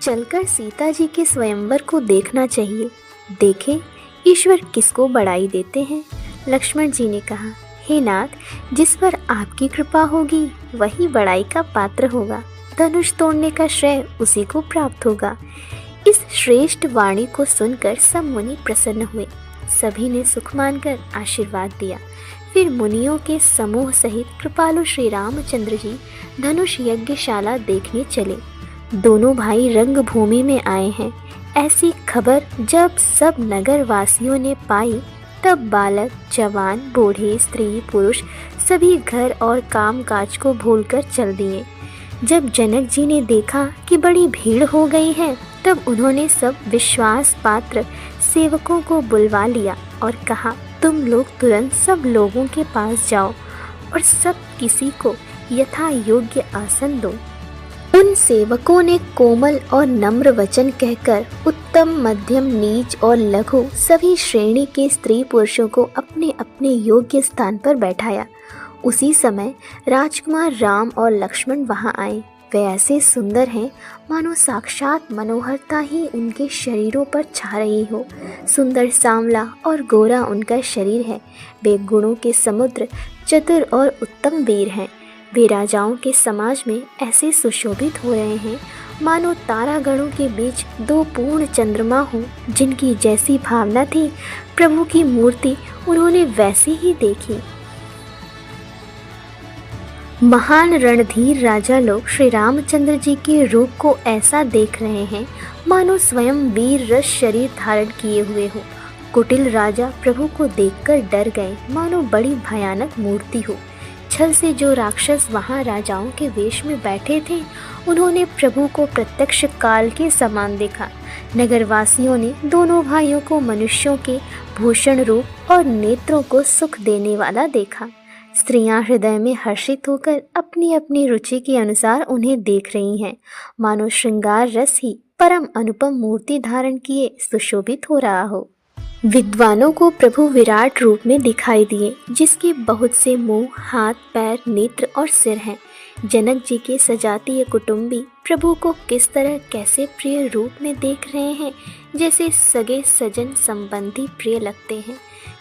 चलकर सीता जी के स्वयंवर को देखना चाहिए। देखें ईश्वर किसको बड़ाई देते हैं। लक्ष्मण जी ने कहा, हे नाथ, जिस पर आपकी कृपा होगी वही बड़ाई का पात्र होगा। धनुष तोड़ने का श्रेय उसी को प्राप्त होगा। इस श्रेष्ठ वाणी को सुनकर सब मुनि प्रसन्न हुए। सभी ने सुख मानकर आशीर्वाद दिया। फिर मुनियों के समूह सहित कृपालु श्री रामचंद्र जी धनुष यज्ञशाला देखने चले। दोनों भाई रंगभूमि में आए हैं, ऐसी खबर जब सब नगर वासियों ने पाई तब बालक, जवान, बूढ़े, स्त्री, पुरुष सभी घर और काम काज को भूलकर चल दिए। जब जनक जी ने देखा कि बड़ी भीड़ हो गई है तब उन्होंने सब विश्वास पात्र सेवकों को बुलवा लिया और कहा, तुम लोग तुरंत सब लोगों के पास जाओ और सब किसी को यथा योग्य आसन दो। उन सेवकों ने कोमल और नम्र वचन कहकर उत्तम, मध्यम, नीच और लघु सभी श्रेणी के स्त्री पुरुषों को अपने अपने योग्य स्थान पर बैठाया। उसी समय राजकुमार राम और लक्ष्मण वहां आए। वे ऐसे सुंदर हैं मानो साक्षात मनोहरता ही उनके शरीरों पर छा रही हो। सुंदर सांवला और गोरा उनका शरीर है। वे गुणों के समुद्र, चतुर और उत्तम वीर हैं। वे राजाओं के समाज में ऐसे सुशोभित हो रहे हैं मानो तारागणों के बीच दो पूर्ण चंद्रमा हो। जिनकी जैसी भावना थी प्रभु की मूर्ति उन्होंने वैसी ही देखी। महान रणधीर राजा लोग श्री रामचंद्र जी के रूप को ऐसा देख रहे हैं मानो स्वयं वीर रस शरीर धारण किए हुए हो। कुटिल राजा प्रभु को देखकर डर गए मानो बड़ी भयानक मूर्ति हो। छल से जो राक्षस वहां राजाओं के वेश में बैठे थे उन्होंने प्रभु को प्रत्यक्ष काल के समान देखा। नगरवासियों ने दोनों भाइयों को मनुष्यों के भूषण रूप और नेत्रों को सुख देने वाला देखा। स्त्रियां हृदय में हर्षित होकर अपनी अपनी रुचि के अनुसार उन्हें देख रही हैं, मानो श्रृंगार रस ही परम अनुपम मूर्ति धारण किए सुशोभित हो रहा हो। विद्वानों को प्रभु विराट रूप में दिखाई दिए, जिसके बहुत से मुंह, हाथ, पैर, नेत्र और सिर हैं। जनक जी के सजातीय कुटुंबी प्रभु को किस तरह कैसे प्रिय रूप में देख रहे हैं, जैसे सगे सजन संबंधी प्रिय लगते हैं।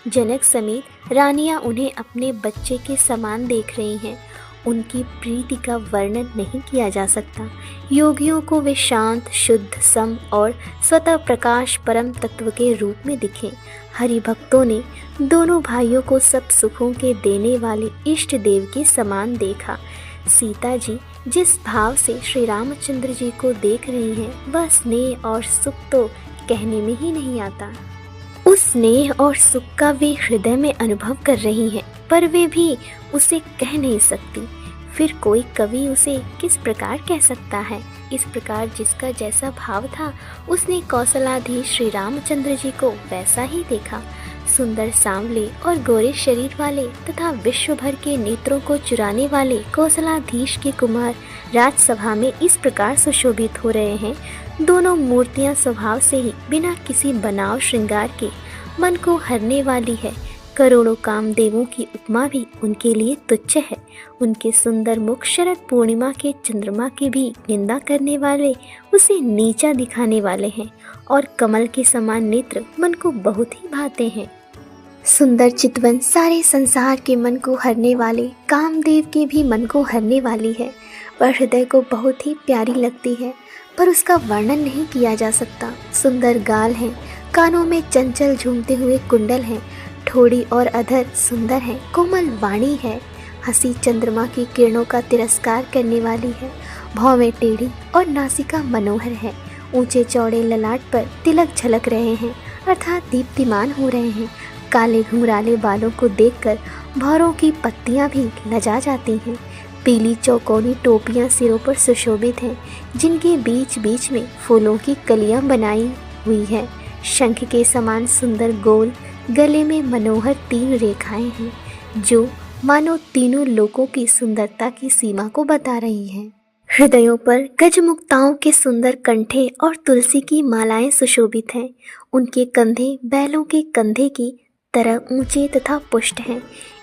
जनक समेत रानियां उन्हें अपने बच्चे के समान देख रही हैं। उनकी प्रीति का वर्णन नहीं किया जा सकता। योगियों को वे शांत, शुद्ध, सम और स्वतः प्रकाश परम तत्व के रूप में दिखे। हरि भक्तों ने दोनों भाइयों को सब सुखों के देने वाले इष्ट देव के समान देखा। सीता जी जिस भाव से श्री रामचंद्र जी को देख रही हैं वह स्नेह और सुख तो कहने में ही नहीं आता। उस स्नेह और सुख का वे हृदय में अनुभव कर रही हैं, पर वे भी उसे कह नहीं सकती। फिर कोई कवि उसे किस प्रकार कह सकता है। इस प्रकार जिसका जैसा भाव था उसने कौशलाधीश श्री रामचंद्र जी को वैसा ही देखा। सुंदर सांवले और गोरे शरीर वाले तथा विश्व भर के नेत्रों को चुराने वाले कौशलाधीश के कुमार राजसभा में इस प्रकार सुशोभित हो रहे हैं। दोनों मूर्तियां स्वभाव से ही बिना किसी बनाव श्रृंगार के मन को हरने वाली है। करोड़ों कामदेवों की उपमा भी उनके लिए तुच्छ है। उनके सुंदर मुख शरद पूर्णिमा के चंद्रमा की भी निंदा करने वाले, उसे नीचा दिखाने वाले हैं और कमल के समान नेत्र मन को बहुत ही भाते हैं। सुंदर चितवन सारे संसार के मन को हरने वाले कामदेव के भी मन को हरने वाली है, पर हृदय को बहुत ही प्यारी लगती है, पर उसका वर्णन नहीं किया जा सकता। सुंदर गाल हैं, कानों में चंचल झूमते हुए कुंडल हैं, ठोड़ी और अधर सुंदर हैं, कोमल वाणी है, हंसी चंद्रमा की किरणों का तिरस्कार करने वाली है, भौवें टेढ़ी और नासिका मनोहर है, ऊंचे चौड़े ललाट पर तिलक झलक रहे हैं अर्थात दीप्तिमान हो रहे हैं। काले घुंघराले बालों को देखकर भौरों की पत्तियां भी लजा जाती हैं। पीली चौकोनी टोपियां सिरों पर सुशोभित हैं, जिनके बीच बीच में फूलों की कलियां बनाई हुई है। शंख के समान सुंदर गोल गले में मनोहर 3 रेखाएं हैं, जो मानो तीनों लोकों की सुंदरता की सीमा को बता रही हैं। हृदयों पर गजमुक्ताओं के सुंदर कंठे और तुलसी की मालाएं सुशोभित हैं। उनके कंधे बैलों के कंधे की तरह ऊंचे तथा पुष्ट हैं।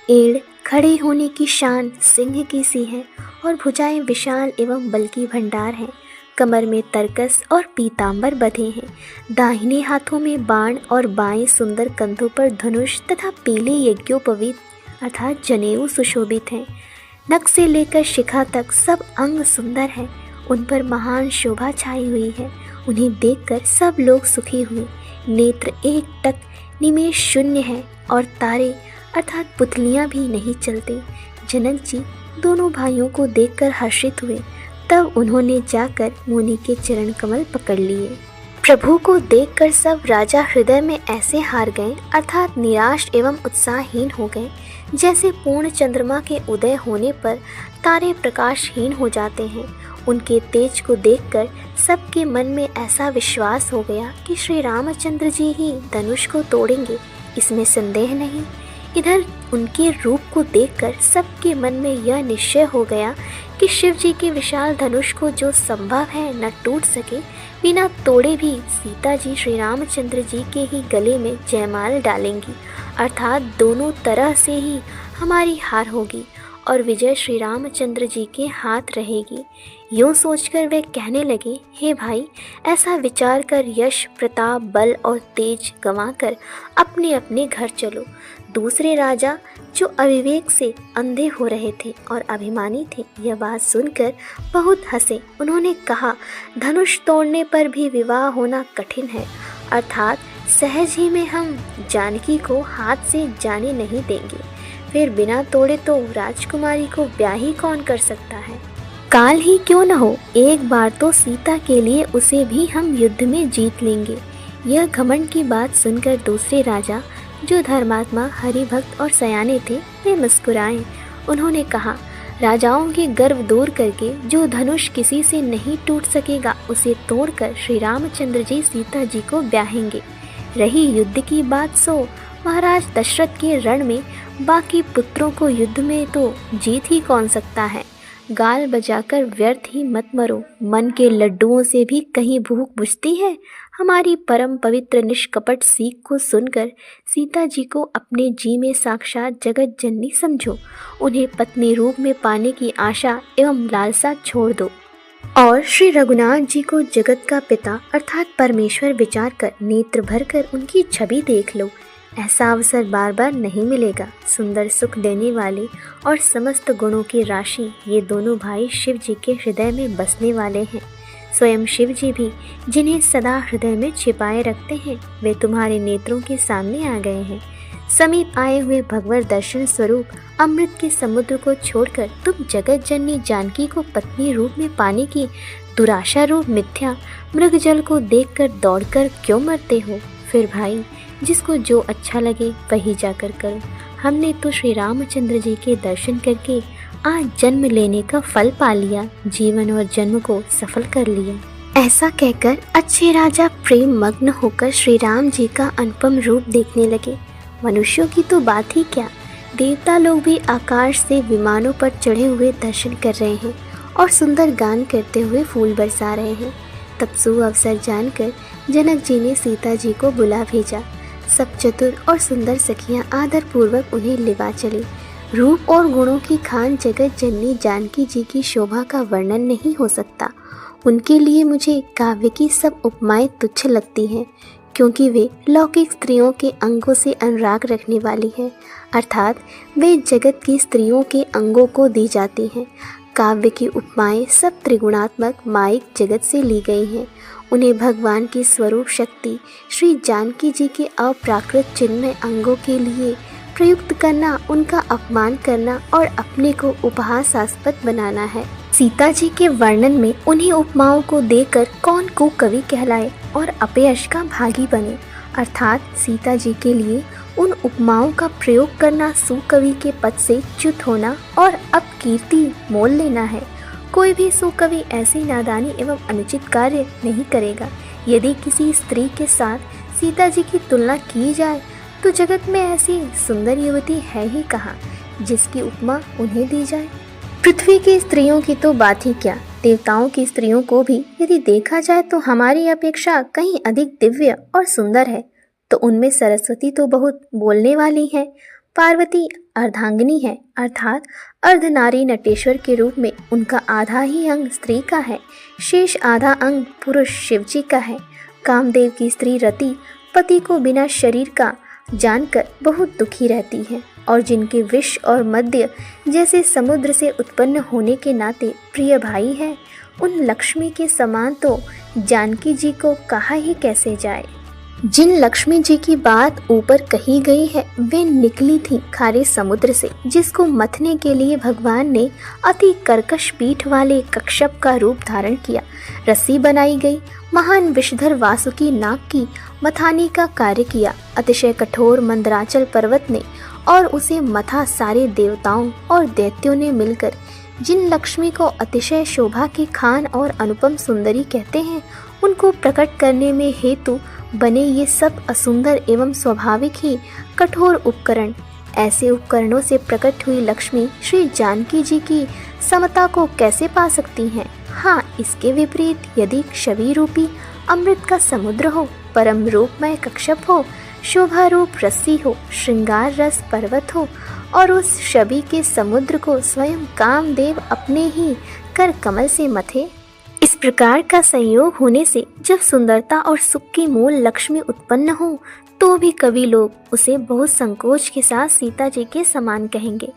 एड़ खड़े होने की शान सिंह की सी है और भुजाएं विशाल एवं बल की भंडार हैं। कमर में तरकस और पीतांबर बंधे हैं। दाहिने हाथों में बाण और बाएं सुंदर कंधों पर धनुष तथा पीले यज्ञोपवीत अर्थात जनेऊ सुशोभित हैं। नख से लेकर शिखा तक सब अंग सुंदर है, उन पर महान शोभा छाई हुई है। उन्हें देखकर सब लोग सुखी हुए। नेत्र एक टक निमेष शून्य है और तारे अर्थात पुतलियां भी नहीं चलते। जनक जी दोनों भाइयों को देखकर हर्षित हुए। तब उन्होंने जाकर मुनि के चरण कमल पकड़ लिए। प्रभु को देखकर सब राजा हृदय में ऐसे हार गए अर्थात निराश एवं उत्साहहीन हो गए, जैसे पूर्ण चंद्रमा के उदय होने पर तारे प्रकाशहीन हो जाते हैं। उनके तेज को देखकर सबके मन में ऐसा विश्वास हो गया कि श्री रामचंद्र जी ही धनुष को तोड़ेंगे, इसमें संदेह नहीं। इधर उनके रूप को देखकर सबके मन में यह निश्चय हो गया कि शिव जी के विशाल धनुष को जो संभव है न टूट सके, बिना तोड़े भी सीता जी श्री रामचंद्र जी के ही गले में जयमाल डालेंगी, अर्थात दोनों तरह से ही हमारी हार होगी और विजय श्री रामचंद्र जी के हाथ रहेगी। यूँ सोचकर वे कहने लगे, हे भाई, ऐसा विचार कर यश प्रताप बल और तेज गंवाकर अपने अपने घर चलो। दूसरे राजा जो अविवेक से अंधे हो रहे थे और अभिमानी थे, यह बात सुनकर बहुत हंसे। उन्होंने कहा, धनुष तोड़ने पर भी विवाह होना कठिन है, अर्थात सहज ही में हम जानकी को हाथ से जाने नहीं देंगे। फिर बिना तोड़े तो राजकुमारी को ब्याह ही कौन कर सकता है। काल ही क्यों न हो, एक बार तो सीता के लिए उसे भी हम युद्ध में जीत लेंगे। यह घमंड की बात सुनकर दूसरे राजा जो धर्मात्मा हरिभक्त और सयाने थे, वे मुस्कुराए। उन्होंने कहा, राजाओं के गर्व दूर करके जो धनुष किसी से नहीं टूट सकेगा, उसे तोड़कर श्री रामचंद्र जी सीता जी को ब्याहेंगे। रही युद्ध की बात, सो महाराज दशरथ के रण में बाकी पुत्रों को युद्ध में तो जीत ही कौन सकता है। गाल बजाकर व्यर्थ ही मत मरो, मन के लड्डुओं से भी कहीं भूख बुझती है। हमारी परम पवित्र निष्कपट सीख को सुनकर सीता जी को अपने जी में साक्षात जगत जननी समझो। उन्हें पत्नी रूप में पाने की आशा एवं लालसा छोड़ दो और श्री रघुनाथ जी को जगत का पिता अर्थात परमेश्वर विचार कर नेत्र भर कर उनकी छवि देख लो। ऐसा अवसर बार बार नहीं मिलेगा। सुंदर सुख देने वाले और समस्त गुणों की राशि ये दोनों भाई शिव जी के हृदय में बसने वाले हैं। स्वयं शिव जी भी जिन्हें सदा हृदय में छिपाए रखते हैं, वे तुम्हारे नेत्रों के सामने आ गए हैं। समीप आए हुए भगवत दर्शन स्वरूप अमृत के समुद्र को छोड़कर तुम जगत जननी जानकी को पत्नी रूप में पाने की दुराशा रूप मिथ्या मृग जल को देखकर दौड़कर क्यों मरते हो। फिर भाई, जिसको जो अच्छा लगे वही जाकर करो। हमने तो श्री रामचंद्र जी के दर्शन करके आज जन्म लेने का फल पा लिया, जीवन और जन्म को सफल कर लिया। ऐसा कहकर अच्छे राजा प्रेम मग्न होकर श्री राम जी का अनुपम रूप देखने लगे। मनुष्यों की तो बात ही क्या, देवता लोग भी आकाश से विमानों पर चढ़े हुए दर्शन कर रहे हैं और सुंदर गान करते हुए फूल बरसा रहे हैं। तब सुअवसर जानकर जनक जी ने सीता जी को बुला भेजा। सब चतुर और सुंदर सखियां आदर पूर्वक उन्हें लिवा चली। रूप और गुणों की खान जगत जननी जानकी जी की शोभा का वर्णन नहीं हो सकता। उनके लिए मुझे काव्य की सब उपमाएं तुच्छ लगती हैं, क्योंकि वे लौकिक स्त्रियों के अंगों से अनुराग रखने वाली हैं, अर्थात वे जगत की स्त्रियों के अंगों को दी जाती हैं। काव्य की उपमाएं सब त्रिगुणात्मक माइक जगत से ली गई हैं। उन्हें भगवान की स्वरूप शक्ति श्री जानकी जी के अप्राकृत चिन्मय अंगों के लिए प्रयुक्त करना, उनका अपमान करना और अपने को उपहासास्पद बनाना है। सीता जी के वर्णन में उन्हीं उपमाओं को देकर कौन को कवि कहलाए और अपयश का भागी बने, अर्थात सीता जी के लिए उन उपमाओं का प्रयोग करना सुकवि के पद से च्युत होना और अपकीर्ति मोल लेना है। कोई भी सुकवि ऐसी नादानी एवं अनुचित कार्य नहीं करेगा। यदि किसी स्त्री के साथ सीता जी की तुलना की जाए तो जगत में ऐसी सुंदर युवती है ही कहाँ जिसकी उपमा उन्हें दी जाए। पृथ्वी की स्त्रियों की तो बात ही क्या, देवताओं की स्त्रियों को भी यदि देखा जाए तो हमारी अपेक्षा कहीं अधिक दिव्य और सुंदर है। तो उनमें सरस्वती तो बहुत बोलने वाली है, पार्वती अर्धांगिनी है, अर्थात अर्धनारी नटेश्वर के रूप में उनका आधा ही अंग स्त्री का है, शेष आधा अंग पुरुष शिवजी का है। कामदेव की स्त्री रति पति को बिना शरीर का जानकर बहुत दुखी रहती है और जिनके विष और मद्य जैसे समुद्र से उत्पन्न होने के नाते प्रिय भाई है, उन लक्ष्मी के समान तो जानकी जी को कहा ही कैसे जाए। जिन लक्ष्मी जी की बात ऊपर कही गई है वे निकली थी खारे समुद्र से, जिसको मथने के लिए भगवान ने अति कर्कश पीठ वाले कश्यप का रूप धारण किया। रस्सी बनाई गई, महान विषधर वासुकी नाग की मथानी का कार्य किया। अतिशय कठोर मंदराचल पर्वत ने और उसे मथा सारे देवताओं और दैत्यों ने मिलकर। जिन लक्ष्मी को अतिशय शोभा की खान और अनुपम सुंदरी कहते हैं, उनको प्रकट करने में हेतु बने ये सब असुंदर एवं स्वाभाविक ही कठोर उपकरण। ऐसे उपकरणों से प्रकट हुई लक्ष्मी श्री जानकी जी की समता को कैसे पा सकती हैं? हाँ, इसके विपरीत यदि क्षवि रूपी अमृत का समुद्र हो, परम रूपमय कश्यप हो, शोभा रूप रस्सी हो, श्रृंगार रस पर्वत हो और उस छवि के समुद्र को स्वयं कामदेव अपने ही कर कमल से मथे। इस प्रकार का संयोग होने से जब सुंदरता और सुख की मूल लक्ष्मी उत्पन्न हो तो भी कवि लोग उसे बहुत संकोच के साथ सीता जी के समान कहेंगे।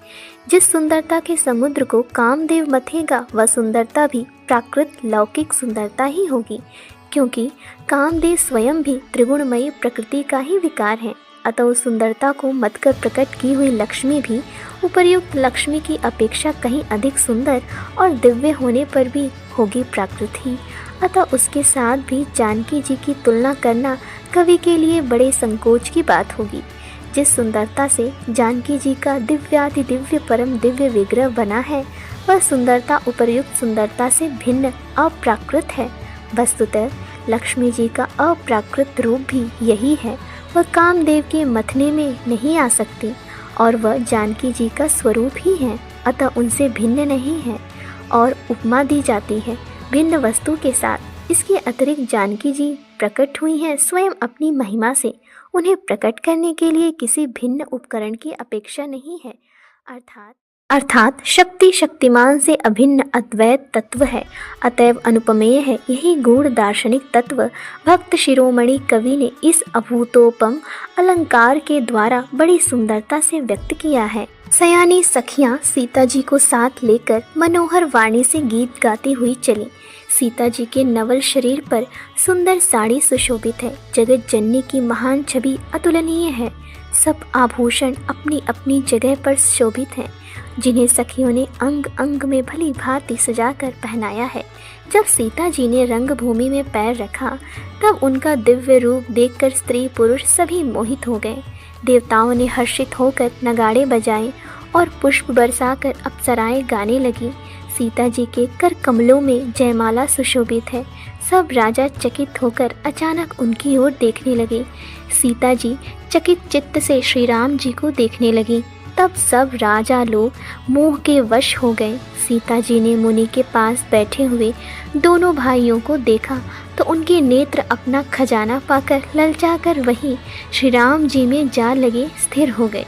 जिस सुंदरता के समुद्र को कामदेव मथेगा वह सुंदरता भी प्राकृत लौकिक सुंदरता ही होगी, क्योंकि कामदेव स्वयं भी त्रिगुणमयी प्रकृति का ही विकार है। अतः उस सुंदरता को मत कर प्रकट की हुई लक्ष्मी भी उपर्युक्त लक्ष्मी की अपेक्षा कहीं अधिक सुंदर और दिव्य होने पर भी होगी प्राकृत ही। अतः उसके साथ भी जानकी जी की तुलना करना कवि के लिए बड़े संकोच की बात होगी। जिस सुंदरता से जानकी जी का दिव्याति दिव्य परम दिव्य विग्रह बना है, वह सुंदरता उपर्युक्त सुंदरता से भिन्न अप्राकृत है। वस्तुतः लक्ष्मी जी का अप्राकृत रूप भी यही है। वह कामदेव के मथने में नहीं आ सकती और वह जानकी जी का स्वरूप ही है, अतः उनसे भिन्न नहीं है। और उपमा दी जाती है भिन्न वस्तु के साथ। इसके अतिरिक्त जानकी जी प्रकट हुई हैं स्वयं अपनी महिमा से। उन्हें प्रकट करने के लिए किसी भिन्न उपकरण की अपेक्षा नहीं है, अर्थात शक्ति शक्तिमान से अभिन्न अद्वैत तत्व है, अतएव अनुपमेय है। यही गूढ़ दार्शनिक तत्व भक्त शिरोमणि कवि ने इस अभूतोपम अलंकार के द्वारा बड़ी सुंदरता से व्यक्त किया है। सयानी सखियां सीता जी को साथ लेकर मनोहर वाणी से गीत गाती हुई चली। सीता जी के नवल शरीर पर सुंदर साड़ी सुशोभित है। जगत जननी की महान छवि अतुलनीय है। सब आभूषण अपनी अपनी जगह पर शोभित हैं, जिन्हें सखियों ने अंग अंग में भली भांति सजाकर पहनाया है। जब सीता जी ने रंगभूमि में पैर रखा तब उनका दिव्य रूप देखकर स्त्री पुरुष सभी मोहित हो गए। देवताओं ने हर्षित होकर नगाड़े बजाए और पुष्प बरसाकर अप्सराएं गाने लगी। सीता जी के कर कमलों में जयमाला सुशोभित है। सब राजा चकित होकर अचानक उनकी ओर देखने लगे। सीता जी चकित चित्त से श्री राम जी को देखने लगी। तब सब राजा लोग मोह के वश हो गए। सीता जी ने मुनि के पास बैठे हुए दोनों भाइयों को देखा तो उनके नेत्र अपना खजाना पाकर ललचाकर वहीं श्री राम जी में जा लगे स्थिर हो गए।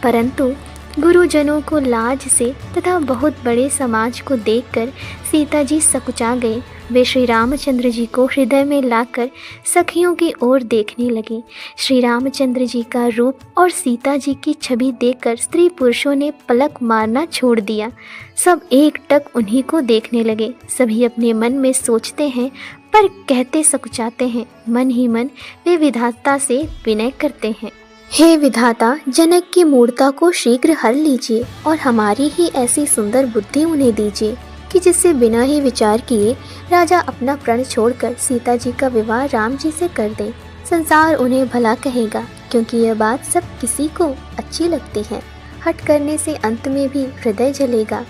परंतु गुरुजनों को लाज से तथा बहुत बड़े समाज को देखकर सीता जी सकुचा गए। वे श्री रामचंद्र जी को हृदय में लाकर सखियों की ओर देखने लगी। श्री रामचंद्र जी का रूप और सीता जी की छवि देखकर स्त्री पुरुषों ने पलक मारना छोड़ दिया। सब एक टक उन्हीं को देखने लगे। सभी अपने मन में सोचते हैं पर कहते सकुचाते हैं। मन ही मन वे विधाता से विनय करते हैं, हे विधाता, जनक की मूर्ता को शीघ्र हर लीजिए और हमारी ही ऐसी सुंदर बुद्धि उन्हें दीजिए कि जिससे बिना ही विचार किए राजा अपना प्रण छोड़कर सीता जी का विवाह राम जी से कर दें। संसार उन्हें भला कहेगा, क्योंकि यह बात सब किसी को अच्छी लगती है। हट करने से अंत में भी हृदय जलेगा।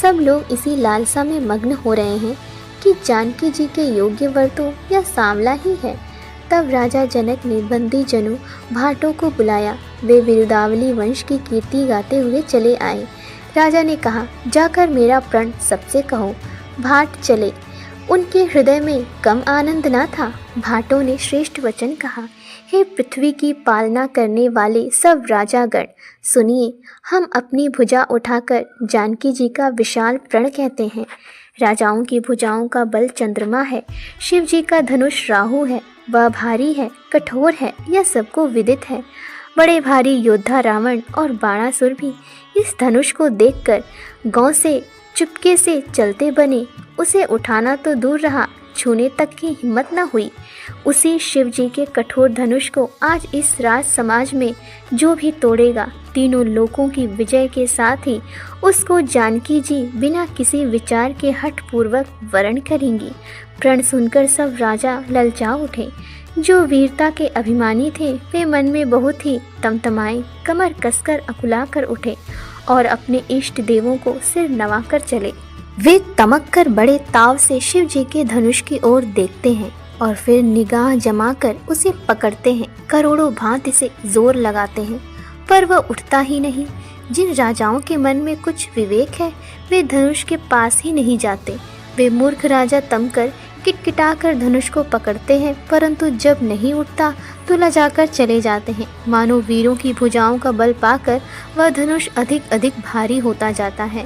सब लोग इसी लालसा में मग्न हो रहे हैं कि जानकी जी के योग्य वर तो यह सांवला ही है। तब राजा जनक ने बंदी जनों भाटों को बुलाया। वे विरुदावली वंश की कीर्ति गाते हुए चले आए। राजा ने कहा, जाकर मेरा प्रण सबसे कहो। भाट चले। उनके हृदय में कम आनंद ना था। भाटों ने श्रेष्ठ वचन कहा, हे पृथ्वी की पालना करने वाले सब राजागण, सुनिए, हम अपनी भुजा उठाकर जानकी जी का विशाल प्रण कहते हैं। राजाओं की भुजाओं का बल चंद्रमा है, शिव जी का धनुष राहु है, वह भारी है, कठोर है, यह सबको विदित है। बड़े भारी योद्धा रावण और बाणासुर भी इस धनुष को देखकर गांव से चुपके से चलते बने। उसे उठाना तो दूर रहा, छूने तक की हिम्मत न हुई। उसी शिव जी के कठोर धनुष को आज इस राज समाज में जो भी तोड़ेगा, तीनों लोकों की विजय के साथ ही उसको जानकी जी बिना किसी विचार के हठ पूर्वक वरण करेंगी। प्रण सुनकर सब राजा ललचा उठे। जो वीरता के अभिमानी थे वे मन में बहुत ही तमतमाए, कमर कसकर अकुला कर उठे और अपने इष्ट देवों को सिर नवाकर चले। वे तमक कर बड़े ताव से शिव जी के धनुष की ओर देखते हैं और फिर निगाह जमाकर उसे पकड़ते हैं। करोड़ों भांति से जोर लगाते हैं पर वह उठता ही नहीं। जिन राजाओं के मन में कुछ विवेक है वे धनुष के पास ही नहीं जाते। वे मूर्ख राजा तमकर किटकिटाकर धनुष को पकड़ते हैं, परंतु जब नहीं उठता तो लजाकर चले जाते हैं। मानो वीरों की भुजाओं का बल पाकर वह धनुष अधिक अधिक भारी होता जाता है।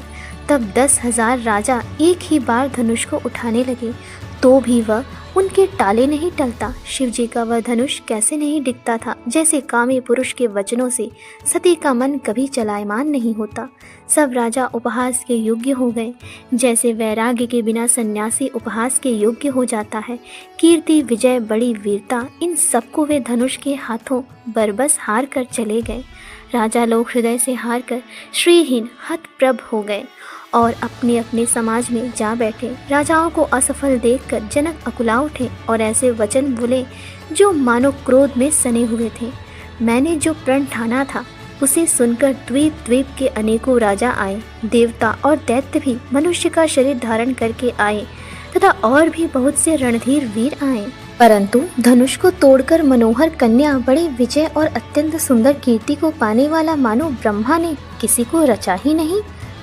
तब 10,000 राजा एक ही बार धनुष को उठाने लगे तो भी वह उनके टाले नहीं टलता। शिव जी का वह धनुष कैसे नहीं दिखता था, जैसे कामी पुरुष के वचनों से सती का मन कभी चलायमान नहीं होता। सब राजा उपहास के योग्य हो गए, जैसे वैराग्य के बिना सन्यासी उपहास के योग्य हो जाता है। कीर्ति, विजय, बड़ी वीरता, इन सबको वे धनुष के हाथों बरबस हार कर चले गए। राजा लोग हृदय से हार कर श्रीहीन हतप्रभ हो गए और अपने अपने समाज में जा बैठे। राजाओं को असफल देखकर जनक अकुला उठे और ऐसे वचन बोले जो मानो क्रोध में सने हुए थे। मैंने जो प्रण ठाना था उसे सुनकर द्वीप द्वीप के अनेकों राजा आए। देवता और दैत्य भी मनुष्य का शरीर धारण करके आए तथा और भी बहुत से रणधीर वीर आए, परंतु धनुष को तोड़कर मनोहर कन्या, बड़े विजय और अत्यंत सुंदर कीर्ति को पाने वाला मानो ब्रह्मा ने किसी को रचा ही नहीं।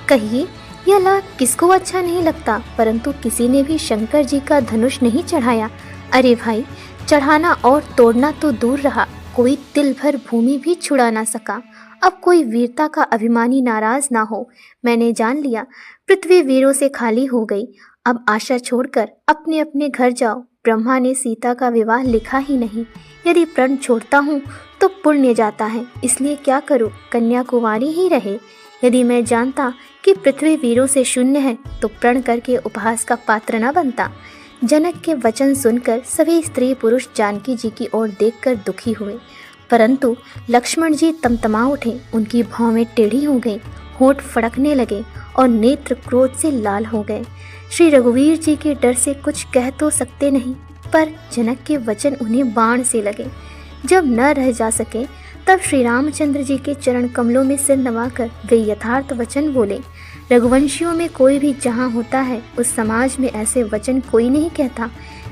कहिए यह लाभ किसको अच्छा नहीं लगता, परंतु किसी ने भी शंकर जी का धनुष नहीं चढ़ाया। अरे भाई, चढ़ाना और तोड़ना तो दूर रहा, कोई तिल भर भूमि भी छुड़ा ना सका। अब कोई वीरता का अभिमानी नाराज ना हो। मैंने जान लिया पृथ्वी वीरों से खाली हो गई। अब आशा छोड़कर अपने अपने घर जाओ। ब्रह्मा ने सीता का विवाह लिखा ही नहीं। यदि प्रण छोड़ता हूँ तो पुण्य जाता है, इसलिए क्या करूँ, कन्याकुमारी ही रहे। यदि मैं जानता कि पृथ्वी वीरों से शून्य है तो प्रण करके उपहास का पात्र न बनता। जनक के वचन सुनकर सभी स्त्री पुरुष जानकी जी की ओर देखकर दुखी हुए, परंतु लक्ष्मण जी तमतमा उठे। उनकी भौवें टेढ़ी हो गई, होंठ फड़कने लगे और नेत्र क्रोध से लाल हो गए। श्री रघुवीर जी के डर से कुछ कह तो सकते नहीं, पर जनक के वचन उन्हें बाण से लगे। जब न रह जा सके तब श्री रामचंद्र जी के चरण कमलों में सिर नवाकर वे यथार्थ वचन बोले। रघुवंशियों में कोई भी जहाँ होता है उस समाज में ऐसे वचन कोई नहीं कहता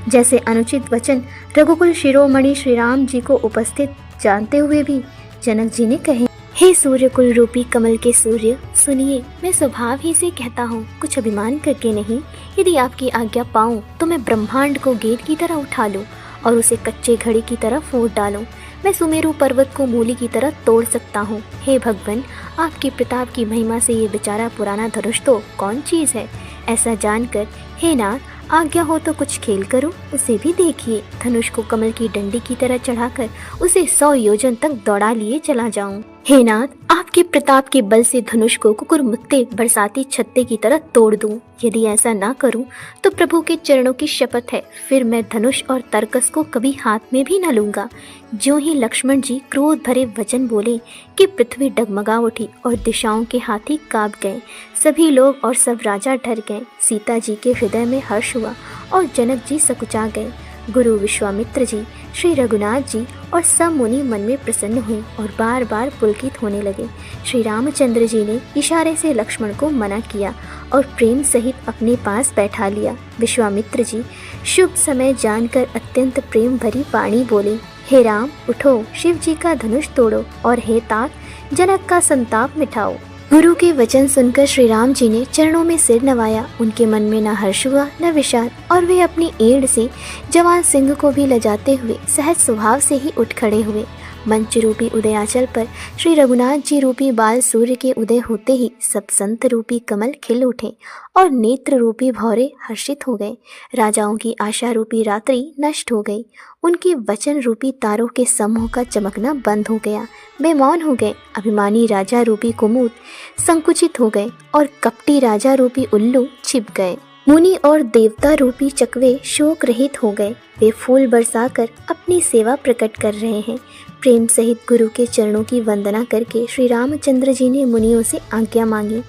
जैसे अनुचित वचन रघुकुल शिरोमणि श्री राम जी को उपस्थित जानते हुए भी जनक जी ने कहे। हे सूर्य कुल रूपी कमल के सूर्य, सुनिए, मैं स्वभाव ही से कहता हूँ, कुछ अभिमान करके नहीं। यदि आपकी आज्ञा पाऊँ तो मैं ब्रह्मांड को गेंद की तरह उठा लूँ और उसे कच्चे घड़े की तरह फोड़ डालूं। मैं सुमेरु पर्वत को मूली की तरह तोड़ सकता हूँ। हे भगवान, आपके प्रताप की महिमा से ये बेचारा पुराना धनुष तो कौन चीज़ है। ऐसा जानकर हे नाथ, आज्ञा हो तो कुछ खेल करो, उसे भी देखिए। धनुष को कमल की डंडी की तरह चढ़ाकर उसे 100 योजन तक दौड़ा लिए चला जाऊं। हे नाथ, आपके प्रताप के बल से धनुष को कुकुरमुत्ते बरसाती छत्ते की तरह तोड़ दूं। यदि ऐसा ना करूं तो प्रभु के चरणों की शपथ है, फिर मैं धनुष और तरकस को कभी हाथ में भी न लूंगा। ज्यों ही लक्ष्मण जी क्रोध भरे वचन बोले कि पृथ्वी डगमगा उठी और दिशाओं के हाथी कांप गए। सभी लोग और सब राजा डर गए। सीता जी के हृदय में हर्ष हुआ और जनक जी सकुचा गए। गुरु विश्वामित्र जी, श्री रघुनाथ जी और सब मुनि मन में प्रसन्न हुए और बार बार पुलकित होने लगे। श्री रामचंद्र जी ने इशारे से लक्ष्मण को मना किया और प्रेम सहित अपने पास बैठा लिया। विश्वामित्र जी शुभ समय जानकर अत्यंत प्रेम भरी वाणी बोले। हे राम, उठो, शिव जी का धनुष तोड़ो और हे तात, जनक का संताप मिटाओ। गुरु के वचन सुनकर श्री राम जी ने चरणों में सिर नवाया। उनके मन में न हर्ष हुआ न विषाद, और वे अपनी एड़ से जवान सिंह को भी लजाते हुए सहज स्वभाव से ही उठ खड़े हुए। मंच रूपी उदयाचल पर श्री रघुनाथ जी रूपी बाल सूर्य के उदय होते ही सब संत रूपी कमल खिल उठे और नेत्र रूपी भौरे हर्षित हो गए। राजाओं की आशा रूपी रात्रि नष्ट हो गई। उनके वचन रूपी तारों के समूह का चमकना बंद हो गया। वे मौन हो गए। अभिमानी राजा रूपी कुमुद संकुचित हो गए और कपटी राजा रूपी उल्लू छिप गए। मुनि और देवता रूपी चकवे शोक रहित हो गए। वे फूल बरसाकर अपनी सेवा प्रकट कर रहे हैं। प्रेम सहित गुरु के चरणों की वंदना करके श्री रामचंद्र जी ने मुनियों से आज्ञा मांगी।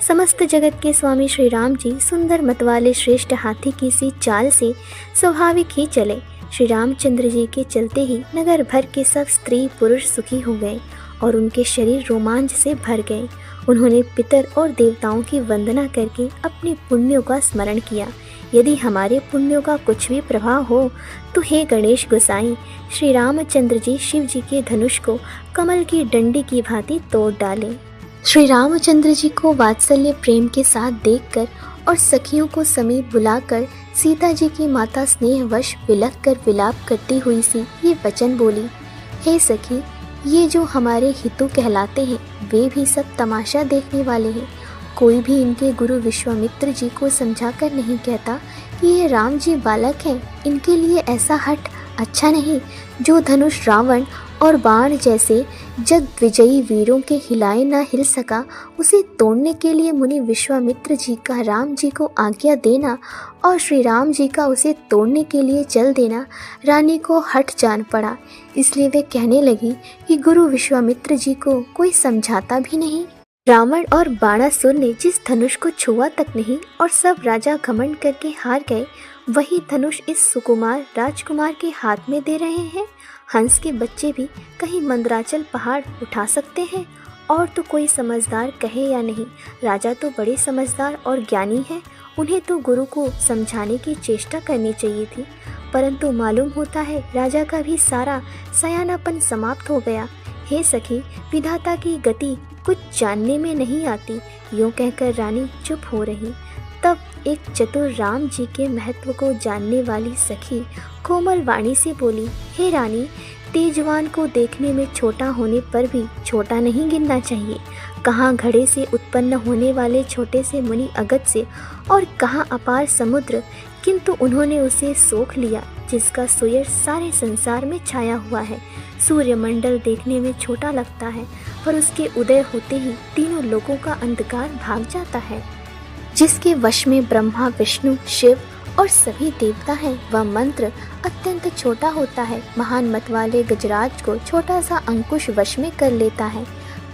समस्त जगत के स्वामी श्री राम जी सुंदर मतवाले श्रेष्ठ हाथी की सी चाल से स्वाभाविक ही चले। श्री रामचंद्र जी के चलते ही नगर भर के सब स्त्री पुरुष सुखी हो गए और उनके शरीर रोमांच से भर गए। उन्होंने पितर और देवताओं की वंदना करके अपने पुण्यों का स्मरण किया। यदि हमारे पुण्यों का कुछ भी प्रभाव हो तो हे गणेश गोसाई, श्री रामचंद्र जी शिव जी के धनुष को कमल की डंडी की भांति तोड़ डालें। श्री रामचंद्र जी को वात्सल्य प्रेम के साथ देखकर और सखियों को समीप बुलाकर सीता जी की माता स्नेहवश बिलख कर विलाप करती हुई सी ये वचन बोली, हे सखी, ये जो हमारे हितु कहलाते हैं वे भी सब तमाशा देखने वाले हैं। कोई भी इनके गुरु विश्वामित्र जी को समझाकर नहीं कहता कि ये राम जी बालक हैं। इनके लिए ऐसा हठ अच्छा नहीं। जो धनुष रावण और बाण जैसे जग विजयी वीरों के हिलाए ना हिल सका, उसे तोड़ने के लिए मुनि विश्वामित्र जी का राम जी को आज्ञा देना और श्री राम जी का उसे तोड़ने के लिए चल देना रानी को हठ जान पड़ा। इसलिए वे कहने लगी कि गुरु विश्वामित्र जी को कोई समझाता भी नहीं। रावण और बाणासुर ने जिस धनुष को छुआ तक नहीं और सब राजा घमंड करके हार गए, वही धनुष इस सुकुमार राजकुमार के हाथ में दे रहे हैं। हंस के बच्चे भी कहीं मंदराचल पहाड़ उठा सकते हैं, और तो कोई समझदार कहे या नहीं, राजा तो बड़े समझदार और ज्ञानी हैं। उन्हें तो गुरु को समझाने की चेष्टा करनी चाहिए थी, परंतु मालूम होता है राजा का भी सारा सयानापन समाप्त हो गया। हे सखी, विधाता की गति कुछ जानने में नहीं आती। यूँ कहकर रानी चुप हो रही। तब एक चतुर राम जी के महत्व को जानने वाली सखी कोमल वाणी से बोली, हे रानी, तेजवान को देखने में छोटा होने पर भी छोटा नहीं गिनना चाहिए। कहाँ घड़े से उत्पन्न होने वाले छोटे से मुनि अगत से और कहाँ अपार समुद्र, किंतु उन्होंने उसे सोख लिया जिसका सुयश सारे संसार में छाया हुआ है। सूर्यमंडल देखने में छोटा लगता है, पर उसके उदय होते ही तीनों लोगों का अंधकार भाग जाता है। जिसके वश में ब्रह्मा, विष्णु, शिव और सभी देवता हैं, वह मंत्र अत्यंत छोटा होता है। महान मत वाले गजराज को छोटा सा अंकुश वश में कर लेता है।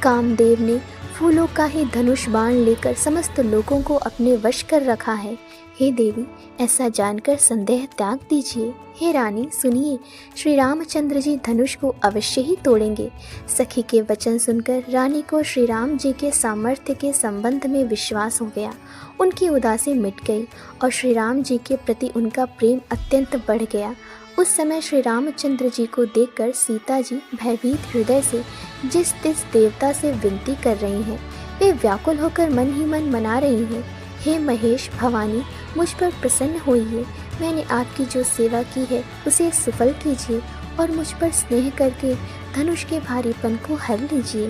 कामदेव ने फूलों का ही धनुष बाण लेकर समस्त लोगों को अपने वश कर रखा है। हे देवी, ऐसा जानकर संदेह त्याग दीजिए। हे रानी, सुनिए, श्री रामचंद्र जी धनुष को अवश्य ही तोड़ेंगे। सखी के वचन सुनकर रानी को श्री राम जी के सामर्थ्य के संबंध में विश्वास हो गया। उनकी उदासी मिट गई और श्री राम जी के प्रति उनका प्रेम अत्यंत बढ़ गया। उस समय श्री रामचंद्र जी को देखकर सीता जी भयभीत हृदय से जिस तिस देवता से विनती कर रही हैं, वे व्याकुल होकर मन ही मन मना रही हैं, हे महेश, भवानी, मुझ पर प्रसन्न होइए। मैंने आपकी जो सेवा की है उसे सफल कीजिए और मुझ पर स्नेह करके धनुष के भारीपन को हर लीजिए।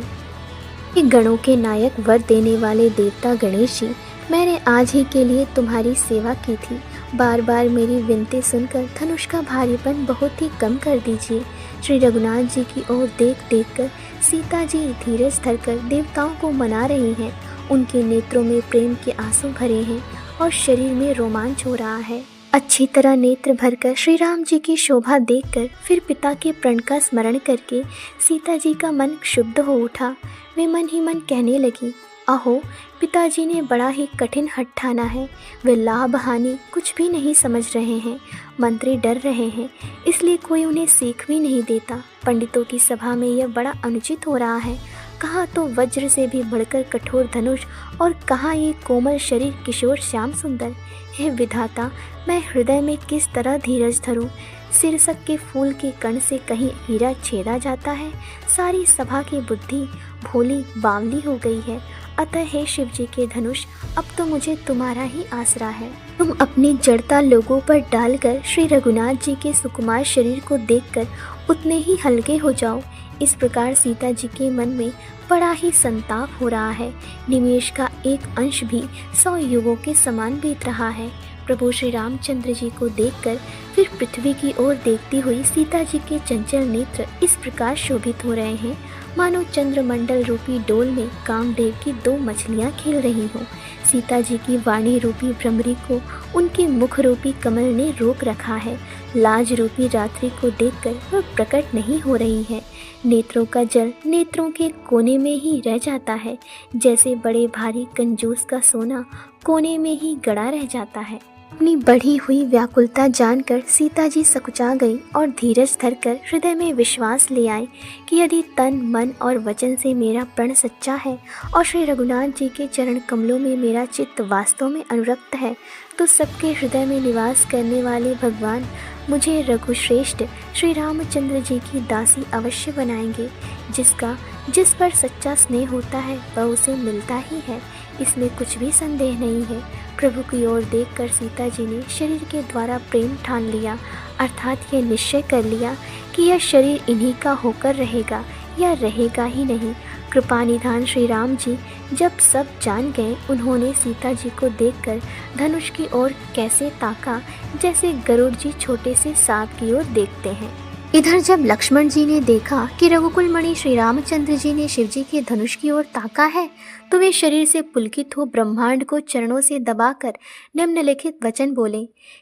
ये गणों के नायक वर देने वाले देवता गणेश जी, मैंने आज ही के लिए तुम्हारी सेवा की थी। बार बार मेरी विनती सुनकर धनुष का भारीपन बहुत ही कम कर दीजिए। श्री रघुनाथ जी की ओर देख देख कर सीता जी धीरज धरकर देवताओं को मना रही हैं। उनके नेत्रों में प्रेम के आंसू भरे हैं और शरीर में रोमांच हो रहा है। अच्छी तरह नेत्र भरकर श्री राम जी की शोभा देखकर फिर पिता के प्रण का स्मरण करके सीता जी का मन क्षुब्ध हो उठा। वे मन ही मन कहने लगी, अहो, पिताजी ने बड़ा ही कठिन हठ ठाना है। वे लाभ हानि कुछ भी नहीं समझ रहे हैं। मंत्री डर रहे हैं, इसलिए कोई उन्हें सीख भी नहीं देता। पंडितों की सभा में यह बड़ा अनुचित हो रहा है। कहाँ तो वज्र से भी बढ़कर कठोर धनुष और कहाँ ये कोमल शरीर किशोर श्याम सुंदर। हे विधाता, मैं हृदय में किस तरह धीरज धरूं। सिरसक के फूल के कण से कहीं हीरा छेदा जाता है। सारी सभा की बुद्धि भोली बावली हो गई है। अतः हे शिव जी के धनुष, अब तो मुझे तुम्हारा ही आसरा है। तुम अपनी जड़ता लोगों पर डालकर श्री रघुनाथ जी के सुकुमार शरीर को देखकर उतने ही हल्के हो जाओ। इस प्रकार सीता जी के मन में बड़ा ही संताप हो रहा है। निमेष का एक अंश भी 100 युगों के समान बीत रहा है। प्रभु श्री रामचंद्र जी को देखकर फिर पृथ्वी की ओर देखती हुई सीता जी के चंचल नेत्र इस प्रकार शोभित हो रहे हैं मानो चंद्रमंडल रूपी डोल में कामदेव की 2 मछलियां खेल रही हों। सीता जी की वाणी रूपी भ्रमरी को उनके मुख रूपी कमल ने रोक रखा है। लाज रूपी रात्रि को देखकर वह प्रकट नहीं हो रही है। नेत्रों का जल नेत्रों के कोने में ही रह जाता है, जैसे बड़े भारी कंजूस का सोना कोने में ही गड़ा रह जाता है। अपनी बढ़ी हुई व्याकुलता जानकर सीता जी सकुचा गई और धीरज धरकर हृदय में विश्वास ले आए कि यदि तन मन और वचन से मेरा प्रण सच्चा है और श्री रघुनाथ जी के चरण कमलों में मेरा चित्त वास्तव में अनुरक्त है, तो सबके हृदय में निवास करने वाले भगवान मुझे रघुश्रेष्ठ श्री रामचंद्र जी की दासी अवश्य बनाएंगे। जिस पर सच्चा स्नेह होता है वह उसे मिलता ही है, इसमें कुछ भी संदेह नहीं है। प्रभु की ओर देखकर सीता जी ने शरीर के द्वारा प्रेम ठान लिया, अर्थात यह निश्चय कर लिया कि यह शरीर इन्हीं का होकर रहेगा या रहेगा ही नहीं। कृपा निधान श्री राम जी जब सब जान गए, उन्होंने सीता जी को देखकर धनुष की ओर कैसे ताका, जैसे गरुड़ जी छोटे से सांप की ओर देखते हैं। इधर जब लक्ष्मण जी ने देखा कि रघुकुल मणि श्री रामचंद्र जी ने शिव जी के धनुष की ओर ताका है, तो वे शरीर से पुलकित हो ब्रह्मांड को चरणों से दबाकर निम्नलिखित वचन बोले।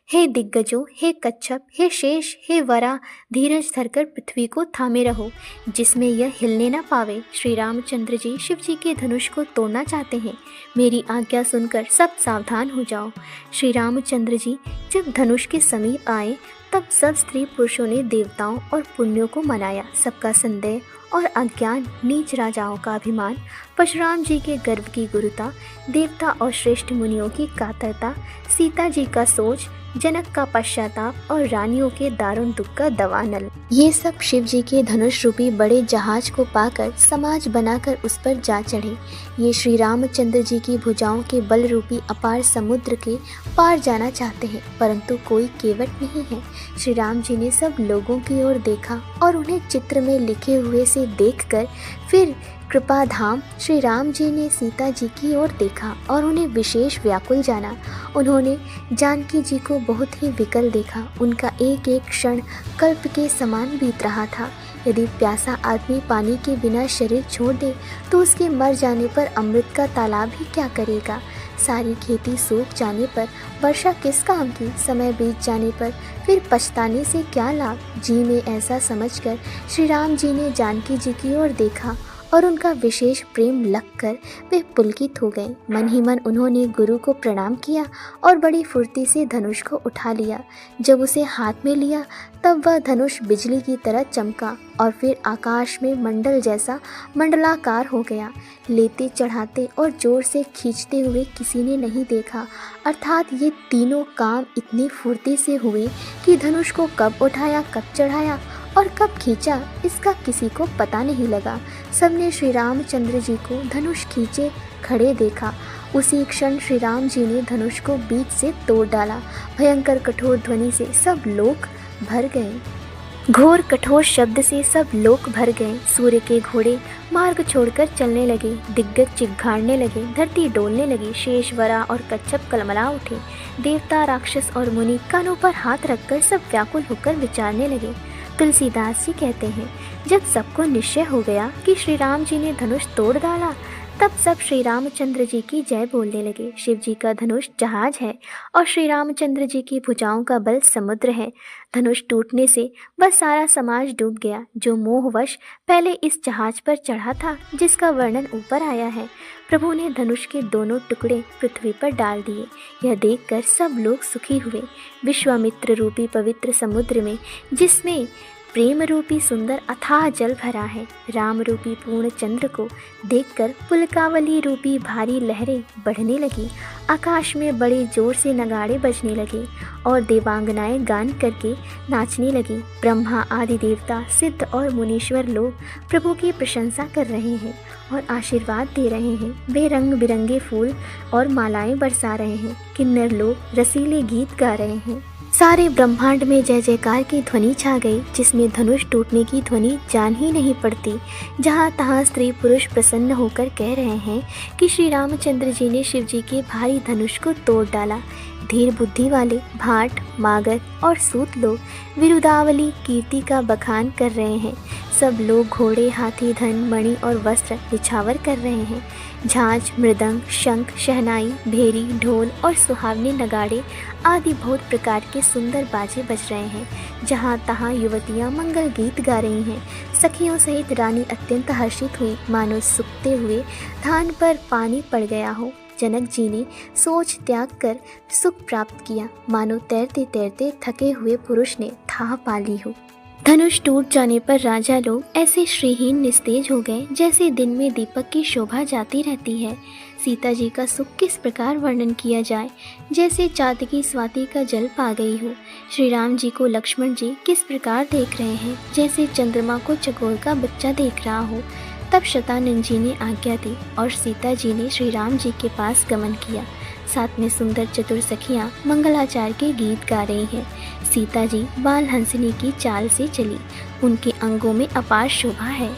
हे दिग्गजों, हे कच्छप, हे शेष, हे वरा, धीरज धरकर पृथ्वी को थामे रहो, जिसमें यह हिलने न पावे। श्री रामचंद्र जी शिव जी के धनुष को तोड़ना चाहते हैं। मेरी आज्ञा सुनकर सब सावधान हो जाओ। श्री रामचंद्र जी जब धनुष के समीप आए, तब सब स्त्री पुरुषों ने देवताओं और पुण्यों को मनाया। सबका संदेह और अज्ञान, नीच राजाओं का अभिमान, परशुराम जी के गर्व की गुरुता, देवता और श्रेष्ठ मुनियों की कातरता, सीता जी का सोच, जनक का पश्चाताप और रानियों के दारुण दुख का दवानल, ये सब शिव जी के धनुष रूपी बड़े जहाज को पाकर समाज बनाकर उस पर जा चढ़े। ये श्री रामचंद्र जी की भुजाओं के बल रूपी अपार समुद्र के पार जाना चाहते हैं, परंतु कोई केवट नहीं है। श्री राम जी ने सब लोगों की ओर देखा और उन्हें चित्र में लिखे हुए से देखकर फिर कृपा धाम श्री राम जी ने सीता जी की ओर देखा और उन्हें विशेष व्याकुल जाना। उन्होंने जानकी जी को बहुत ही विकल देखा। उनका एक एक क्षण कल्प के समान बीत रहा था। यदि प्यासा आदमी पानी के बिना शरीर छोड़ दे तो उसके मर जाने पर अमृत का तालाब ही क्या करेगा। सारी खेती सूख जाने पर वर्षा किस काम की। समय बीत जाने पर फिर पछताने से क्या लाभ। जी में ऐसा समझकर श्री राम जी ने जानकी जी की ओर देखा और उनका विशेष प्रेम लगकर वे पुलकित हो गए। मन ही मन उन्होंने गुरु को प्रणाम किया और बड़ी फुर्ती से धनुष को उठा लिया। जब उसे हाथ में लिया तब वह धनुष बिजली की तरह चमका और फिर आकाश में मंडल जैसा मंडलाकार हो गया। लेते चढ़ाते और जोर से खींचते हुए किसी ने नहीं देखा। अर्थात ये तीनों काम इतनी फुर्ती से हुए कि धनुष को कब उठाया, कब चढ़ाया और कब खींचा, इसका किसी को पता नहीं लगा। सबने श्री रामचंद्र जी को धनुष खींचे खड़े देखा। उसी क्षण श्री राम जी ने धनुष को बीच से तोड़ डाला। भयंकर कठोर ध्वनि से सब लोक भर गए। घोर कठोर शब्द से सब लोक भर गए। सूर्य के घोड़े मार्ग छोड़कर चलने लगे। दिग्गज चिघाड़ने लगे। धरती डोलने लगी। शेष, वरा और कच्छप कलमला उठे। देवता, राक्षस और मुनि कानों पर हाथ रखकर सब व्याकुल होकर विचारने लगे। तुलसीदास जी कहते हैं, जब सबको निश्चय हो गया कि श्री राम जी ने धनुष तोड़ डाला, तब सब श्री रामचंद्र जी की जय बोलने लगे। शिव जी का धनुष जहाज है और श्री रामचंद्र जी की भुजाओं का बल समुद्र है। धनुष टूटने से वह सारा समाज डूब गया जो मोहवश पहले इस जहाज पर चढ़ा था, जिसका वर्णन ऊपर आया है। प्रभु ने धनुष के दोनों टुकड़े पृथ्वी पर डाल दिए। यह देखकर सब लोग सुखी हुए। विश्वामित्र रूपी पवित्र समुद्र में, जिसमें प्रेम रूपी सुंदर अथाह जल भरा है। राम रूपी पूर्ण चंद्र को देखकर पुलकावली रूपी भारी लहरें बढ़ने लगी। आकाश में बड़े जोर से नगाड़े बजने लगे और देवांगनाएं गान करके नाचने लगी। ब्रह्मा आदि देवता, सिद्ध और मुनीश्वर लोग प्रभु की प्रशंसा कर रहे हैं और आशीर्वाद दे रहे हैं। वे रंग बिरंगे फूल और मालाएं बरसा रहे हैं। किन्नर लोग रसीले गीत गा रहे हैं। सारे ब्रह्मांड में जय जयकार की ध्वनि छा गई, जिसमें धनुष टूटने की ध्वनि जान ही नहीं पड़ती। जहाँ तहाँ स्त्री पुरुष प्रसन्न होकर कह रहे हैं कि श्री रामचंद्र जी ने शिव जी के भारी धनुष को तोड़ डाला। धीर बुद्धि वाले भाट, मागध और सूत लोग विरुदावली कीर्ति का बखान कर रहे हैं। सब लोग घोड़े, हाथी, धन, मणि और वस्त्र निछावर कर रहे हैं। झांझ, मृदंग, शंख, शहनाई, भेरी, ढोल और सुहावने नगाड़े आदि बहुत प्रकार के सुंदर बाजे बज रहे हैं। जहाँ तहाँ युवतियाँ मंगल गीत गा रही हैं। सखियों सहित रानी अत्यंत हर्षित हुई, मानो सूखते हुए धान पर पानी पड़ गया हो। जनक जी ने सोच त्याग कर सुख प्राप्त किया, मानो तैरते तैरते थके हुए पुरुष ने थाह पा ली हो। धनुष टूट जाने पर राजा लोग ऐसे श्रीहीन निस्तेज हो गए जैसे दिन में दीपक की शोभा जाती रहती है। सीता जी का सुख किस प्रकार वर्णन किया जाए, जैसे चातकी स्वाति का जल पा गई हो। श्री राम जी को लक्ष्मण जी किस प्रकार देख रहे हैं, जैसे चंद्रमा को चकोर का बच्चा देख रहा हो। तब शतानंद जी ने आज्ञा दी और सीता जी ने श्री राम जी के पास गमन किया। साथ में सुंदर चतुर सखियां मंगलाचार के गीत गा रही हैं। सीता जी बाल हंसनी की चाल से चली, उनके अंगों में अपार शोभा है।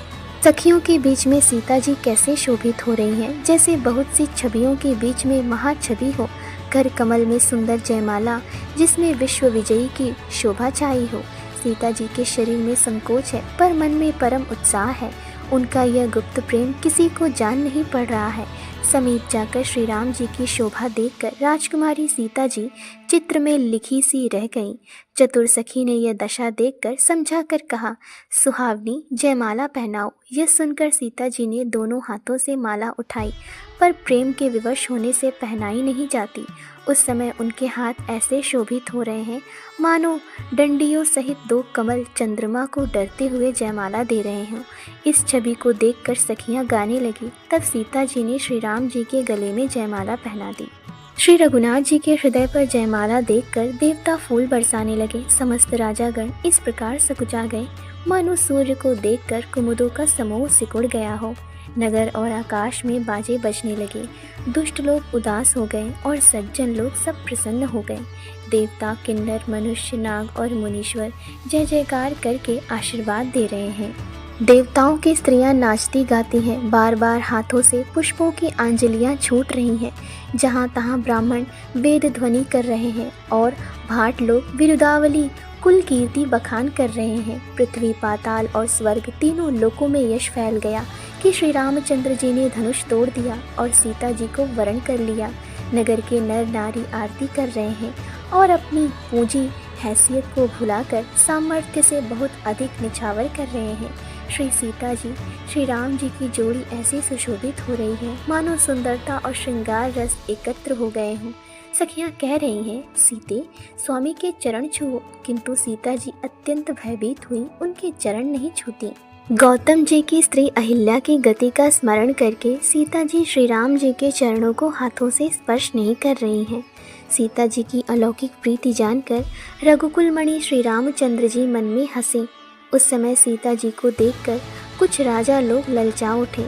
सखियों के बीच में सीता जी कैसे शोभित हो रही हैं, जैसे बहुत सी छवियों के बीच में महाछवि हो। कर कमल में सुंदर जयमाला, जिसमें विश्व विजयी की शोभा छाई हो। सीता जी के शरीर में संकोच है, पर मन में परम उत्साह है। उनका यह गुप्त प्रेम किसी को जान नहीं पड़ रहा है। समीप जाकर श्री राम जी की शोभा देखकर राजकुमारी सीता जी चित्र में लिखी सी रह गईं। चतुर सखी ने यह दशा देखकर समझा कर कहा, सुहावनी जयमाला पहनाओ। यह सुनकर सीता जी ने दोनों हाथों से माला उठाई, पर प्रेम के विवश होने से पहनाई नहीं जाती। उस समय उनके हाथ ऐसे शोभित हो रहे हैं मानो डंडियों सहित दो कमल चंद्रमा को डरते हुए जयमाला दे रहे हों। इस छवि को देखकर सखियां गाने लगी। तब सीता जी ने श्री राम जी के गले में जयमाला पहना दी। श्री रघुनाथ जी के हृदय पर जयमाला देखकर देवता फूल बरसाने लगे। समस्त राजागण इस प्रकार सकुचा गए मानो सूर्य को देखकर कुमुदों का समूह सिकुड़ गया हो। नगर और आकाश में बाजे बजने लगे। दुष्ट लोग उदास हो गए और सज्जन लोग सब प्रसन्न हो गए। देवता, किन्नर, मनुष्य, नाग और मुनीश्वर जय जयकार करके आशीर्वाद दे रहे हैं। देवताओं की स्त्रियां नाचती गाती हैं, बार बार हाथों से पुष्पों की अंजलियां छूट रही हैं। जहाँ तहाँ ब्राह्मण वेद ध्वनि कर रहे हैं और भाट लोग विरुदावली कुल कीर्ति बखान कर रहे हैं। पृथ्वी, पाताल और स्वर्ग तीनों लोकों में यश फैल गया कि श्री रामचंद्र जी ने धनुष तोड़ दिया और सीता जी को वरण कर लिया। नगर के नर नारी आरती कर रहे हैं और अपनी पूंजी हैसियत को भुलाकर सामर्थ्य से बहुत अधिक निछावर कर रहे हैं। श्री सीता जी, श्री राम जी की जोड़ी ऐसी सुशोभित हो रही है मानो सुंदरता और श्रृंगार रस एकत्र हो गए हों। सखियां कह रही हैं, सीते स्वामी के चरण छुओ, किंतु सीता जी अत्यंत भयभीत हुई, उनके चरण नहीं छूती। गौतम जी की स्त्री अहिल्या की गति का स्मरण करके सीता जी श्री राम जी के चरणों को हाथों से स्पर्श नहीं कर रही हैं। सीता जी की अलौकिक प्रीति जानकर रघुकुल मणि श्री रामचंद्र जी मन में हंसे। उस समय सीता जी को देखकर कुछ राजा लोग ललचा उठे।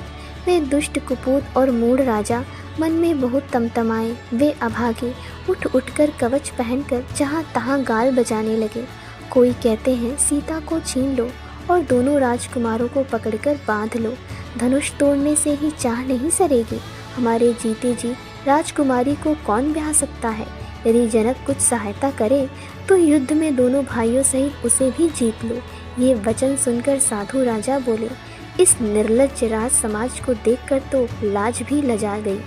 वे दुष्ट, कुपूत और मूढ़ राजा मन में बहुत तमतमाए। वे अभागे उठ उठकर कवच पहनकर जहाँ तहाँ गाल बजाने लगे। कोई कहते हैं सीता को छीन लो और दोनों राजकुमारों को पकड़कर बांध लो, धनुष तोड़ने से ही चाह नहीं सरेगी। हमारे जीते जी राजकुमारी को कौन ब्याह सकता है। यदि जनक कुछ सहायता करे तो युद्ध में दोनों भाइयों सहित उसे भी जीत लो। ये वचन सुनकर साधु राजा बोले, इस निर्लज्ज राज समाज को देखकर तो लाज भी लजा गई।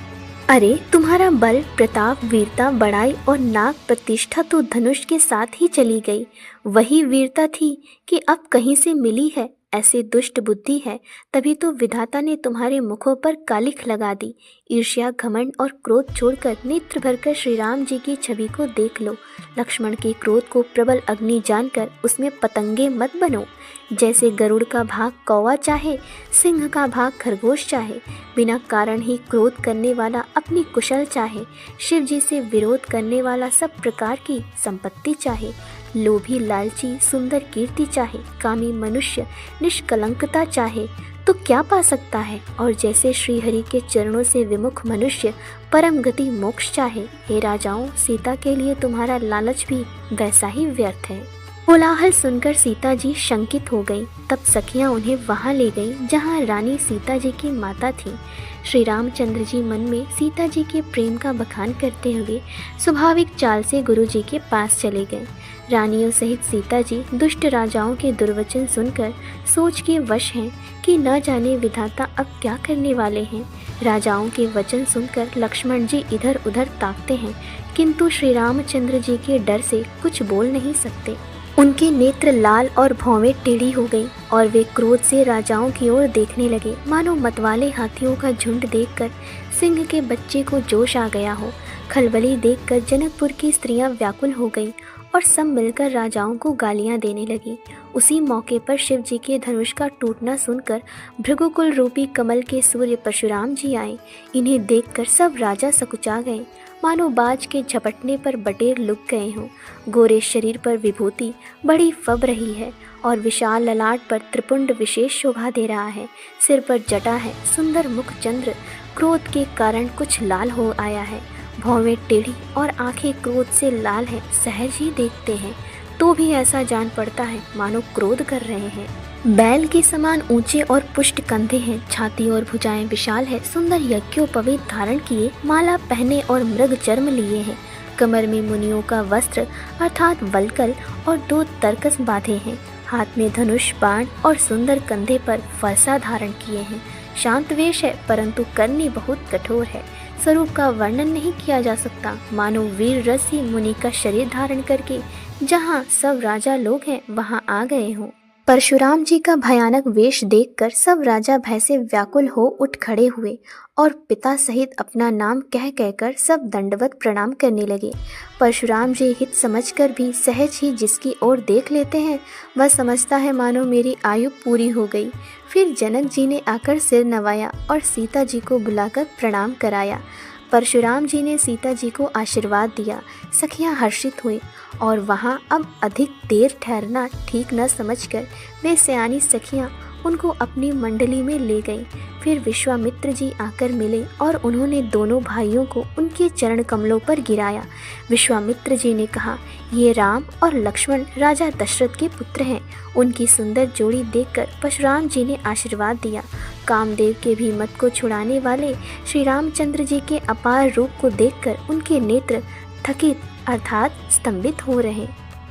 अरे तुम्हारा बल, प्रताप, वीरता, बड़ाई और नाग प्रतिष्ठा तो धनुष के साथ ही चली गई। वही वीरता थी कि अब कहीं से मिली है। ऐसे दुष्ट बुद्धि है, तभी तो विधाता ने तुम्हारे मुखों पर कालिख लगा दी। ईर्ष्या, घमंड और क्रोध छोड़कर नेत्र भरकर श्री राम जी की छवि को देख लो। लक्ष्मण के क्रोध को प्रबल अग्नि जानकर उसमें पतंगे मत बनो। जैसे गरुड़ का भाग कौवा चाहे, सिंह का भाग खरगोश चाहे, बिना कारण ही क्रोध करने वाला अपनी कुशल चाहे, शिव जी से विरोध करने वाला सब प्रकार की संपत्ति चाहे, लोभी लालची सुंदर कीर्ति चाहे, कामी मनुष्य निष्कलंकता चाहे, तो क्या पा सकता है। और जैसे श्री हरि के चरणों से विमुख मनुष्य परम गति मोक्ष चाहे, हे राजाओं, सीता के लिए तुम्हारा लालच भी वैसा ही व्यर्थ है। कोलाहल सुनकर सीता जी शंकित हो गई। तब सखियां उन्हें वहां ले गईं जहां रानी सीता जी की माता थी। श्री रामचंद्र जी मन में सीता जी के प्रेम का बखान करते हुए स्वाभाविक चाल से गुरु जी के पास चले गए। रानियों सहित सीता जी दुष्ट राजाओं के दुर्वचन सुनकर सोच के वश हैं कि न जाने विधाता अब क्या करने वाले हैं। राजाओं के वचन सुनकर लक्ष्मण जी इधर उधर ताकते हैं, किंतु श्री रामचंद्र जी के डर से कुछ बोल नहीं सकते। उनके नेत्र लाल और भौवें टेढ़ी हो गई और वे क्रोध से राजाओं की ओर देखने लगे, मानो मतवाले हाथियों का झुंड देखकर सिंह के बच्चे को जोश आ गया हो। खलबली देखकर जनकपुर की स्त्रियां व्याकुल हो गईं और सब मिलकर राजाओं को गालियां देने लगी। उसी मौके पर शिव जी के धनुष का टूटना सुनकर भृगुकुल रूपी कमल के सूर्य परशुराम जी आए। इन्हें देखकर सब राजा सकुचा गए, मानो बाज के झपटने पर बटेर लुक गए हों। गोरे शरीर पर विभूति बड़ी फब रही है और विशाल ललाट पर त्रिपुंड विशेष शोभा दे रहा है। सिर पर जटा है, सुंदर मुख चंद्र क्रोध के कारण कुछ लाल हो आया है। भौवें टेढ़ी और आंखें क्रोध से लाल हैं। सहज ही देखते हैं तो भी ऐसा जान पड़ता है मानो क्रोध कर रहे हैं। बैल के समान ऊंचे और पुष्ट कंधे हैं, छाती और भुजाएं विशाल है। सुंदर यज्ञोपवीत धारण किए, माला पहने और मृग चर्म लिए हैं। कमर में मुनियों का वस्त्र अर्थात वल्कल और 2 तरकस बांधे हैं। हाथ में धनुष बाण और सुंदर कंधे पर फरसा धारण किए हैं। शांत वेश है, परंतु करनी बहुत कठोर है। स्वरूप का वर्णन नहीं किया जा सकता, मानो वीर रसी मुनि का शरीर धारण करके जहाँ सब राजा लोग हैं वहाँ आ गए हों। परशुराम जी का भयानक वेश देखकर सब राजा भय से व्याकुल हो उठ खड़े हुए और पिता सहित अपना नाम कह कहकर सब दंडवत प्रणाम करने लगे। परशुराम जी हित समझकर भी सहज ही जिसकी ओर देख लेते हैं वह समझता है मानो मेरी आयु पूरी हो गई। फिर जनक जी ने आकर सिर नवाया और सीता जी को बुलाकर प्रणाम कराया। परशुराम जी ने सीता जी को आशीर्वाद दिया। सखियां हर्षित हुई और वहां अब अधिक देर ठहरना ठीक न समझकर वे सयानी सखियां उनको अपनी मंडली में ले गईं। फिर विश्वामित्र जी आकर मिले और उन्होंने दोनों भाइयों को उनके चरण कमलों पर गिराया। विश्वामित्र जी ने कहा, ये राम और लक्ष्मण राजा दशरथ के पुत्र हैं। उनकी सुंदर जोड़ी देखकर परशुराम जी ने आशीर्वाद दिया। कामदेव के भी मत को छुड़ाने वाले श्री रामचंद्र जी के अपार रूप को देखकर उनके नेत्र थकित अर्थात स्तंभित हो रहे।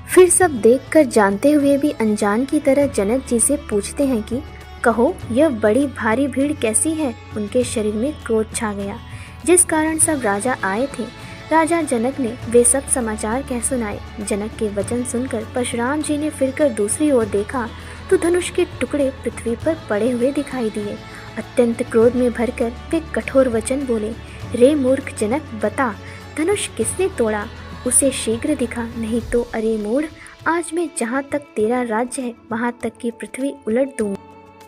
फिर सब देखकर जानते हुए भी अनजान की तरह जनक जी से पूछते हैं कि कहो, यह बड़ी भारी भीड़ कैसी है। उनके शरीर में क्रोध छा गया, जिस कारण सब राजा आए थे। राजा जनक ने वे सब समाचार कह सुनाए। जनक के वचन सुनकर परशुराम जी ने फिरकर दूसरी ओर देखा तो धनुष के टुकड़े पृथ्वी पर पड़े हुए दिखाई दिए। अत्यंत क्रोध में भरकर वे कठोर वचन बोले, रे मूर्ख जनक, बता धनुष किसने तोड़ा, उसे शीघ्र दिखा, नहीं तो अरे मूढ़, आज मैं जहाँ तक तेरा राज्य है वहाँ तक की पृथ्वी उलट दूंगा।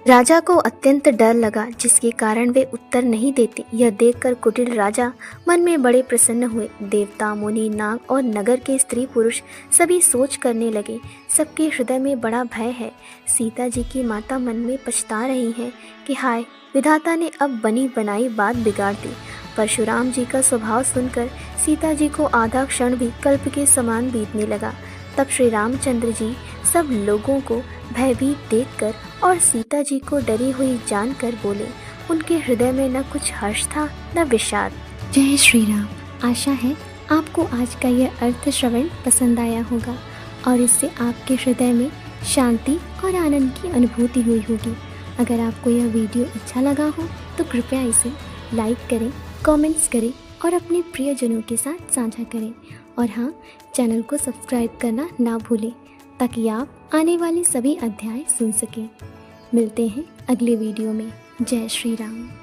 राजा को अत्यंत डर लगा, जिसके कारण वे उत्तर नहीं देते। यह देखकर कुटिल राजा मन में बड़े प्रसन्न हुए। देवता, मुनि, नाग और नगर के स्त्री पुरुष सभी सोच करने लगे। सबके हृदय में बड़ा भय है। सीता जी की माता मन में पछता रही हैं कि हाय, विधाता ने अब बनी बनाई बात बिगाड़ दी। परशुराम जी का स्वभाव सुनकर सीता जी को आधा क्षण भी कल्प के समान बीतने लगा। तब श्री रामचंद्र जी सब लोगों को भयभीत देखकर और सीता जी को डरी हुई जानकर बोले। उनके हृदय में न कुछ हर्ष था न विषाद। जय श्री राम। आशा है आपको आज का यह अर्थ श्रवण पसंद आया होगा और इससे आपके हृदय में शांति और आनंद की अनुभूति हुई होगी। अगर आपको यह वीडियो अच्छा लगा हो तो कृपया इसे लाइक करें, कमेंट्स करें और अपने प्रियजनों के साथ साझा करें। और हाँ, चैनल को सब्सक्राइब करना ना भूलें ताकि आप आने वाले सभी अध्याय सुन सकें। मिलते हैं अगले वीडियो में। जय श्री राम।